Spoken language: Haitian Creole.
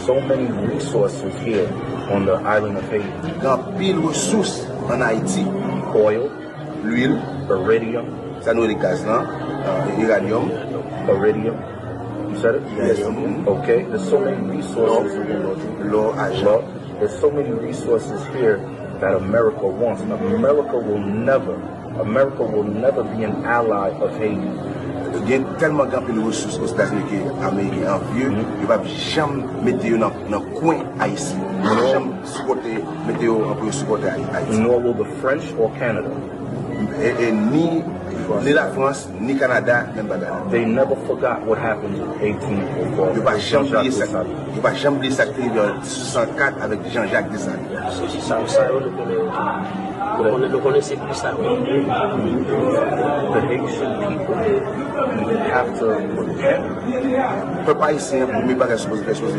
so many resources here on the island of Haiti. Il y a pile ressources en Haïti. Oil, L'huile, iridium, ça nous les gaz là, uranium. iridium. You said it? Yes. Okay. There's so many resources. L'eau, argent. There's so many resources here that America wants. America will never be an ally of Haiti. Il y a tellement de ressources aux États-Unis qui sont américains vieux, ils ne vont jamais mettre dans le coin Haïti. Ils ne vont jamais supporter Haïti. Nor will the French or Canada. Et ni la France, ni Canada, même pas Canada. They never forgot what happened in 1804. Il ne va jamais oublier ça. Il va jamais oublier ça qui est en 64 avec Jean-Jacques Dessalines. C'est ça, le connaissez plus ça. The Haitian people have to repent. Peuple haïtien, pour ne pas supposer quelque chose.